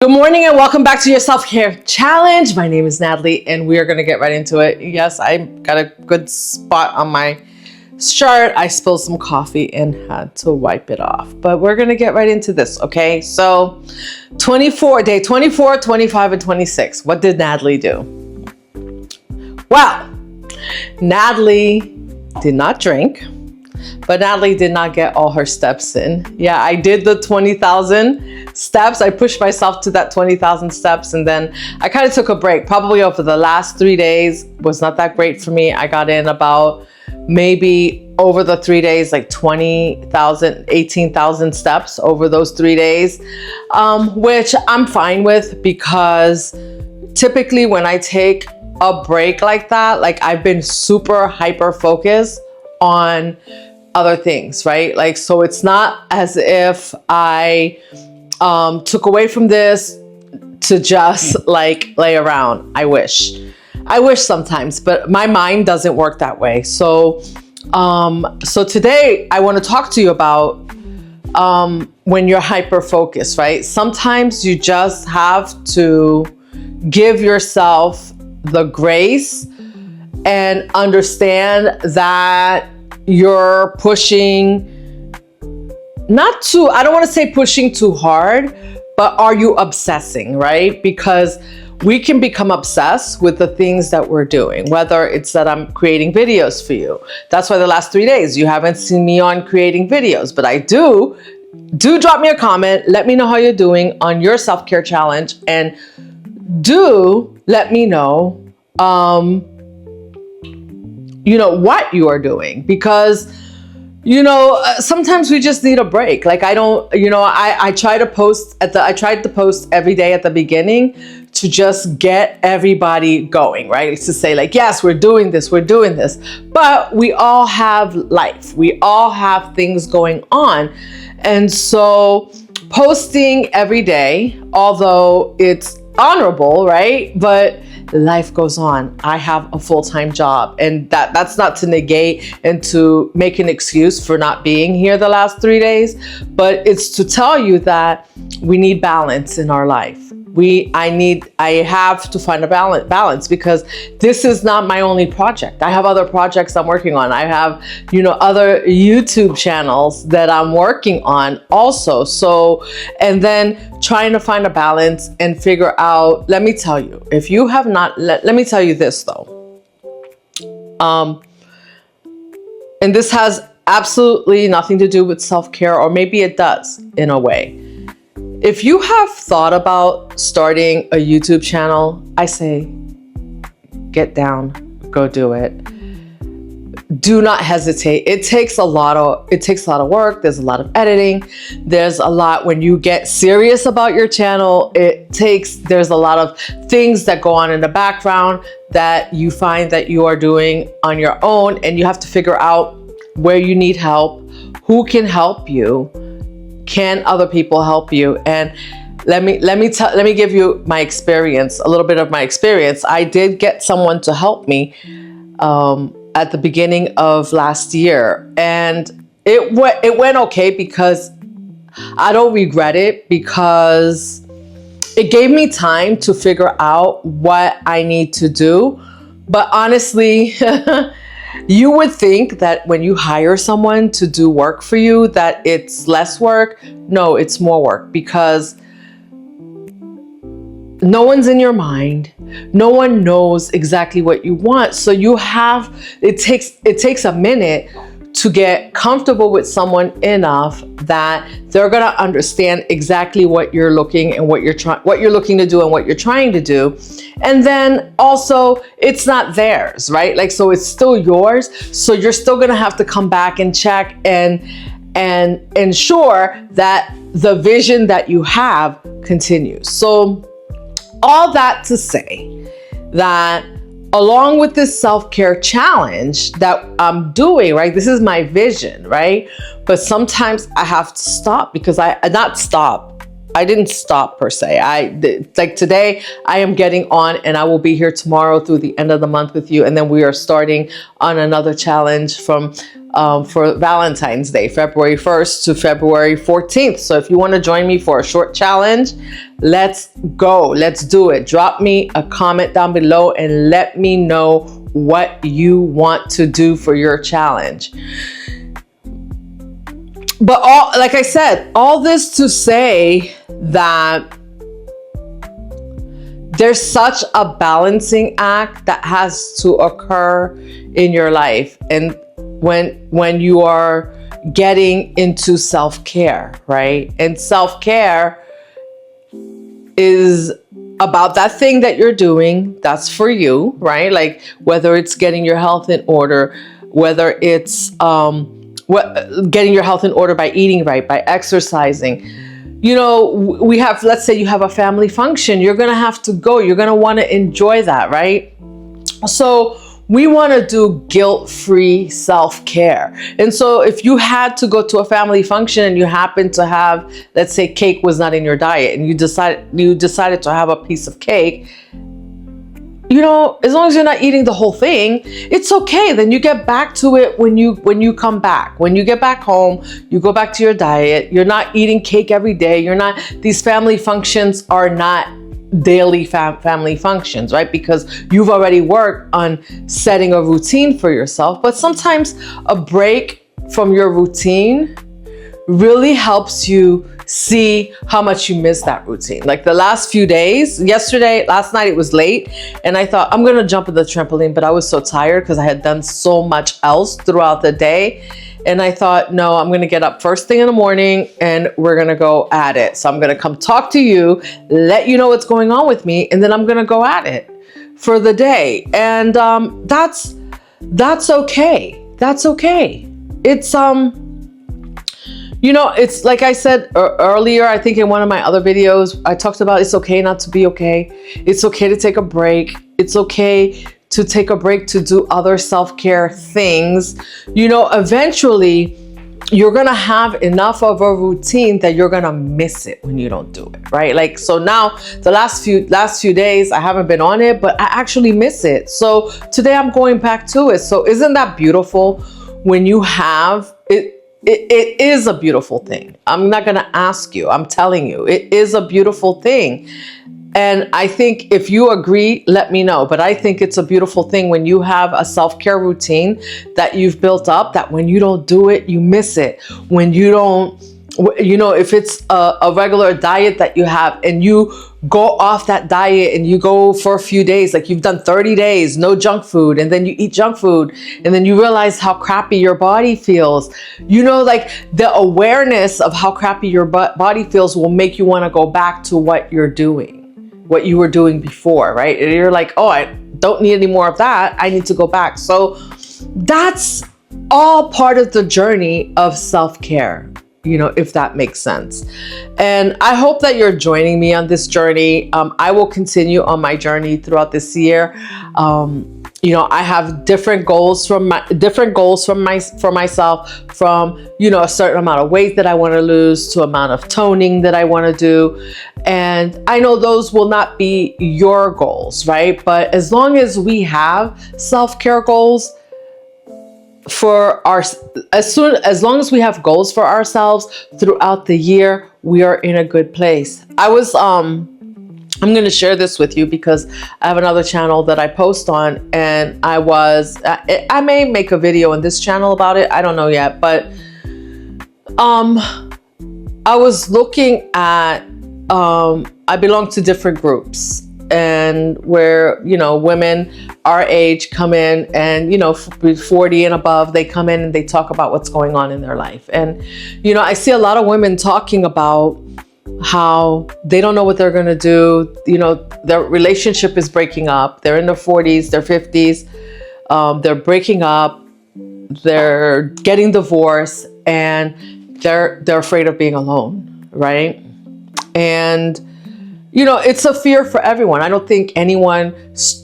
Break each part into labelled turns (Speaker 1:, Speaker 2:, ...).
Speaker 1: Good morning and welcome back to your self-care challenge. My name is Natalie and we are going to get right into it. Yes, I got a good spot on my shirt. I spilled some coffee and had to wipe it off, but we're going to get right into this. Okay. So day 24, 25, and 26. What did Natalie do? Well, Natalie did not drink, but Natalie did not get all her steps in. Yeah, I did the 20,000 steps. I pushed myself to that 20,000 steps, and then I kind of took a break. Probably over the last 3 days was not that great for me. I got in about maybe over the 3 days, like 20,000, 18,000 steps over those 3 days, which I'm fine with because typically when I take a break like that, like I've been super hyper focused on other things, right? Like, so it's not as if I took away from this to just like lay around. I wish sometimes, but my mind doesn't work that way. So today I want to talk to you about when you're hyper focused, right? Sometimes you just have to give yourself the grace and understand that you're pushing I don't want to say pushing too hard, but are you obsessing, right? Because we can become obsessed with the things that we're doing, whether it's that I'm creating videos for you. That's why the last 3 days you haven't seen me on creating videos, but I do drop me a comment. Let me know how you're doing on your self-care challenge, and do let me know what you are doing, because sometimes we just need a break. Like I tried to post every day at the beginning to just get everybody going, right? It's to say like, yes, we're doing this, but we all have life. We all have things going on. And so posting every day, although it's honorable, right? But life goes on. I have a full-time job, and that's not to negate and to make an excuse for not being here the last 3 days, but it's to tell you that we need balance in our life. I have to find a balance because this is not my only project. I have other projects I'm working on. I have, other YouTube channels that I'm working on also. So, and then trying to find a balance and figure out, let me tell you, if you have not, let me tell you this though. And this has absolutely nothing to do with self-care, or maybe it does in a way. If you have thought about starting a YouTube channel, I say, get down, go do it. Do not hesitate. It takes a lot of work. There's a lot of editing. There's a lot when you get serious about your channel. There's a lot of things that go on in the background that you find that you are doing on your own, and you have to figure out where you need help, who can help you. Can other people help you? And let me give you my experience, a little bit of my experience. I did get someone to help me at the beginning of last year, and it went okay, because I don't regret it, because it gave me time to figure out what I need to do. But honestly, you would think that when you hire someone to do work for you, that it's less work. No, it's more work, because no one's in your mind. No one knows exactly what you want. So it takes a minute to get comfortable with someone enough that they're going to understand exactly what you're looking and what you're looking to do and what you're trying to do. And then also it's not theirs, right? Like, so it's still yours. So you're still going to have to come back and check and ensure that the vision that you have continues. So all that to say that along with this self-care challenge that I'm doing, right? This is my vision, right? But sometimes I have to stop, because I didn't stop per se. Like today I am getting on, and I will be here tomorrow through the end of the month with you. And then we are starting on another challenge from for Valentine's Day, February 1st to February 14th. So if you want to join me for a short challenge, let's go. Let's do it. Drop me a comment down below and let me know what you want to do for your challenge. But like I said, all this to say that there's such a balancing act that has to occur in your life. And when you are getting into self-care, right? And self-care is about that thing that you're doing that's for you, right? Like whether it's getting your health in order, whether it's getting your health in order by eating right, by exercising. You know, we have, let's say you have a family function, you're going to have to go, you're going to want to enjoy that, right? So we want to do guilt-free self-care. And so if you had to go to a family function and you happen to have, let's say cake was not in your diet and you decided to have a piece of cake, you know, as long as you're not eating the whole thing, it's okay. Then you get back to it when you come back. When you get back home, you go back to your diet. You're not eating cake every day. You're not, these family functions are not daily family functions, right? Because you've already worked on setting a routine for yourself. But sometimes a break from your routine really helps you see how much you miss that routine. Like the last few days, last night it was late and I thought I'm gonna jump in the trampoline, but I was so tired because I had done so much else throughout the day. And I thought, no, I'm gonna get up first thing in the morning and we're gonna go at it. So I'm gonna come talk to you, let you know what's going on with me, and then I'm gonna go at it for the day. And that's okay. That's okay. It's you know, it's like I said earlier, I think in one of my other videos, I talked about it's okay not to be okay. It's okay to take a break. It's okay to take a break to do other self-care things. You know, eventually you're going to have enough of a routine that you're going to miss it when you don't do it, right? Like, so now the last few days, I haven't been on it, but I actually miss it. So today I'm going back to it. So isn't that beautiful when you have it? It is a beautiful thing. I'm not going to ask you. I'm telling you, it is a beautiful thing. And I think if you agree, let me know. But I think it's a beautiful thing when you have a self-care routine that you've built up, that when you don't do it, you miss it. When you don't, you know, if it's a regular diet that you have and you go off that diet and you go for a few days, like you've done 30 days, no junk food, and then you eat junk food and then you realize how crappy your body feels. You know, like the awareness of how crappy your body feels will make you want to go back to what you're doing, what you were doing before, right? And you're like, oh, I don't need any more of that. I need to go back. So that's all part of the journey of self-care. You know, if that makes sense. And I hope that you're joining me on this journey. I will continue on my journey throughout this year. You know, I have different goals for myself, from, you know, a certain amount of weight that I want to lose to amount of toning that I want to do. And I know those will not be your goals, right? But as long as we have self-care goals, as long as we have goals for ourselves throughout the year, we are in a good place. I'm going to share this with you because I have another channel that I post on, and I may make a video on this channel about it. I don't know yet, but I was looking at, I belong to different groups, and where, you know, women our age come in, and, you know, 40 and above, they come in and they talk about what's going on in their life. And, you know, I see a lot of women talking about how they don't know what they're going to do. You know, their relationship is breaking up. They're in their 40s, their 50s. They're breaking up. They're getting divorced, and they're afraid of being alone, right? And, you know, it's a fear for everyone. I don't think anyone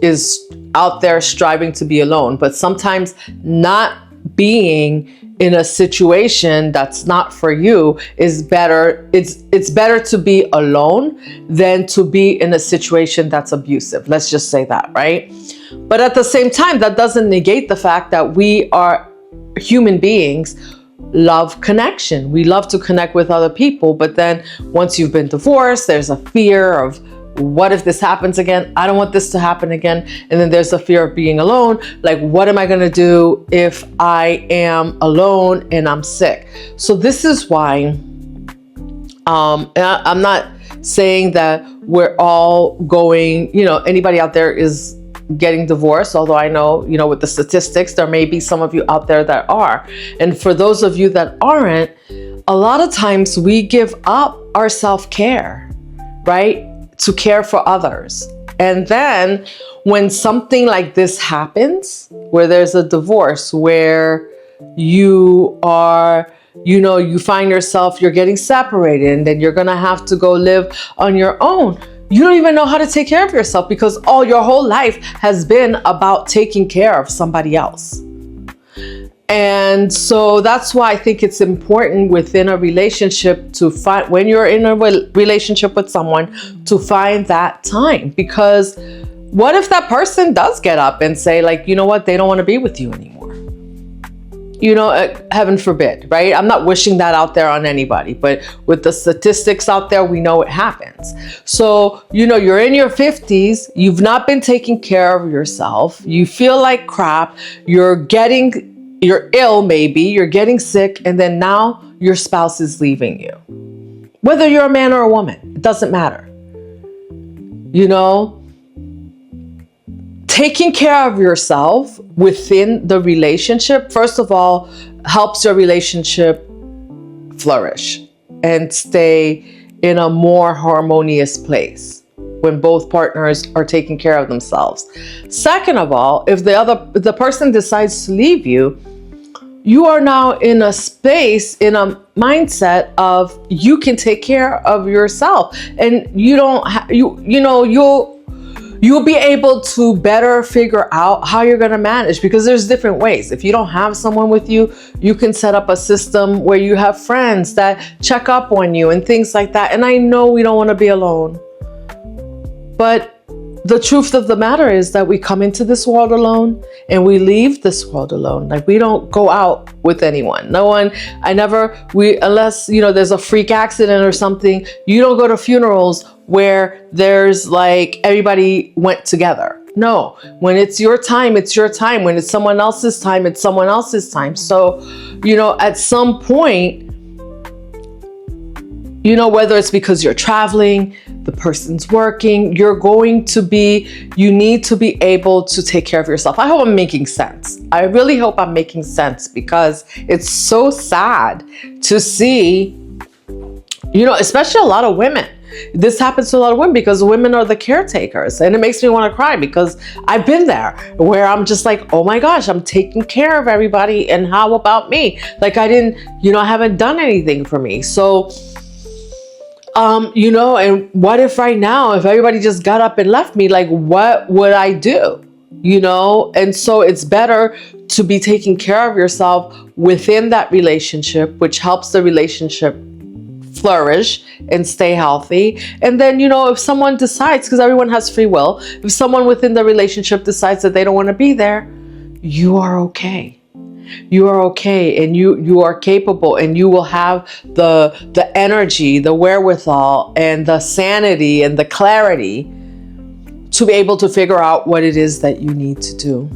Speaker 1: is out there striving to be alone, but sometimes not being in a situation that's not for you is better. It's better to be alone than to be in a situation that's abusive. Let's just say that, right? But at the same time, that doesn't negate the fact that we are human beings love connection. We love to connect with other people, but then once you've been divorced, there's a fear of, what if this happens again? I don't want this to happen again. And then there's the fear of being alone. Like, what am I going to do if I am alone and I'm sick? So this is why I'm not saying that we're all going, anybody out there is getting divorced, although I know, with the statistics, there may be some of you out there that are. And for those of you that aren't, a lot of times we give up our self-care, right? To care for others. And then when something like this happens, where there's a divorce, where you are, you find yourself, you're getting separated, and then you're going to have to go live on your own. You don't even know how to take care of yourself because all your whole life has been about taking care of somebody else. And so that's why I think it's important within a relationship to find, when you're in a relationship with someone, to find that time. Because what if that person does get up and say, like, you know what, they don't want to be with you anymore? Heaven forbid, right? I'm not wishing that out there on anybody, but with the statistics out there, we know it happens. So, you're in your 50s, you've not been taking care of yourself, you feel like crap, you're ill, maybe you're getting sick, and then now your spouse is leaving you. Whether you're a man or a woman, it doesn't matter. Taking care of yourself within the relationship, first of all, helps your relationship flourish and stay in a more harmonious place when both partners are taking care of themselves. Second of all, if the person decides to leave you, you are now in a space, in a mindset of you can take care of yourself, and you'll be able to better figure out how you're going to manage, because there's different ways. If you don't have someone with you, you can set up a system where you have friends that check up on you and things like that. And I know we don't want to be alone, but the truth of the matter is that we come into this world alone and we leave this world alone. Like, we don't go out with anyone. No one, unless, there's a freak accident or something, you don't go to funerals where there's like everybody went together. No, when it's your time, it's your time. When it's someone else's time, it's someone else's time. So, at some point, whether it's because you're traveling, the person's working, you need to be able to take care of yourself. I hope I'm making sense. I really hope I'm making sense, because it's so sad to see, especially a lot of women. This happens to a lot of women because women are the caretakers, and it makes me want to cry, because I've been there where I'm just like, oh my gosh, I'm taking care of everybody, and how about me? Like, I haven't done anything for me. So, and what if right now, if everybody just got up and left me, like, what would I do? And so it's better to be taking care of yourself within that relationship, which helps the relationship flourish and stay healthy. And then, if someone decides, because everyone has free will, if someone within the relationship decides that they don't want to be there, you are okay. You are okay, and you are capable, and you will have the energy, the wherewithal, and the sanity and the clarity to be able to figure out what it is that you need to do.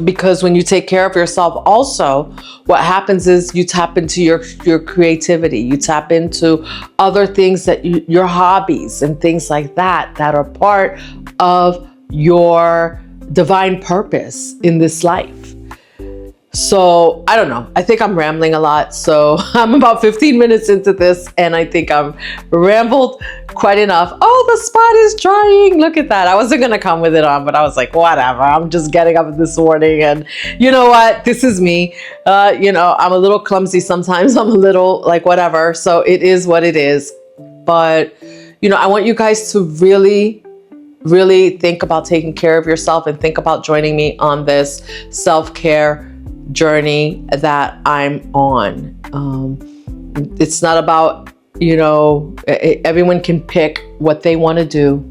Speaker 1: Because when you take care of yourself, also, what happens is you tap into your creativity. You tap into other things, that your hobbies and things like that are part of your divine purpose in this life. So I don't know. I think I'm rambling a lot. So I'm about 15 minutes into this, and I think I've rambled quite enough. Oh, the spot is drying. Look at that. I wasn't going to come with it on, but I was like, whatever. I'm just getting up this morning, and you know what? This is me. I'm a little clumsy sometimes. I'm a little like whatever. So it is what it is. But, I want you guys to really, really think about taking care of yourself, and think about joining me on this self-care journey that I'm on. It's not about, everyone can pick what they want to do.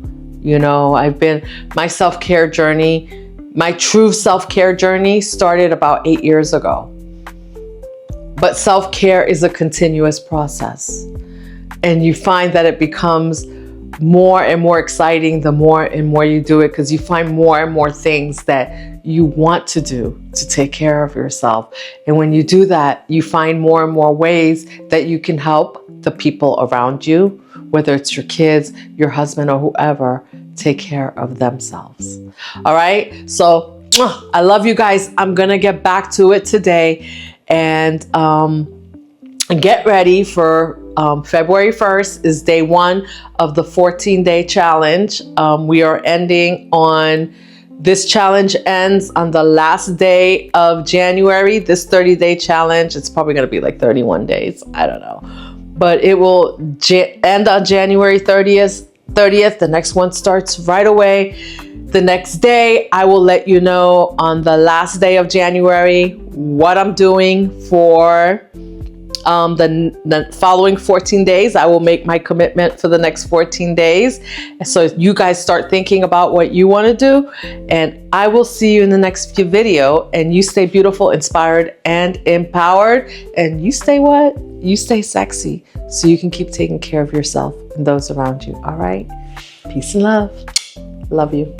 Speaker 1: My self-care journey, My true self-care journey started about 8 years ago. But self-care is a continuous process. And you find that it becomes more and more exciting the more and more you do it, because you find more and more things that you want to do to take care of yourself. And when you do that, you find more and more ways that you can help the people around you, whether it's your kids, your husband, or whoever, take care of themselves. All right. So I love you guys. I'm going to get back to it today and get ready for February 1st is day 1 of the 14-day challenge. We are ending on, this challenge ends on the last day of January. This 30-day challenge, it's probably going to be like 31 days. I don't know. But it will end on January 30th. The next one starts right away. The next day, I will let you know on the last day of January what I'm doing for the following 14 days. I will make my commitment for the next 14 days. So you guys start thinking about what you want to do, and I will see you in the next video. And you stay beautiful, inspired, and empowered. And you stay what? You stay sexy, so you can keep taking care of yourself and those around you. All right. Peace and love. Love you.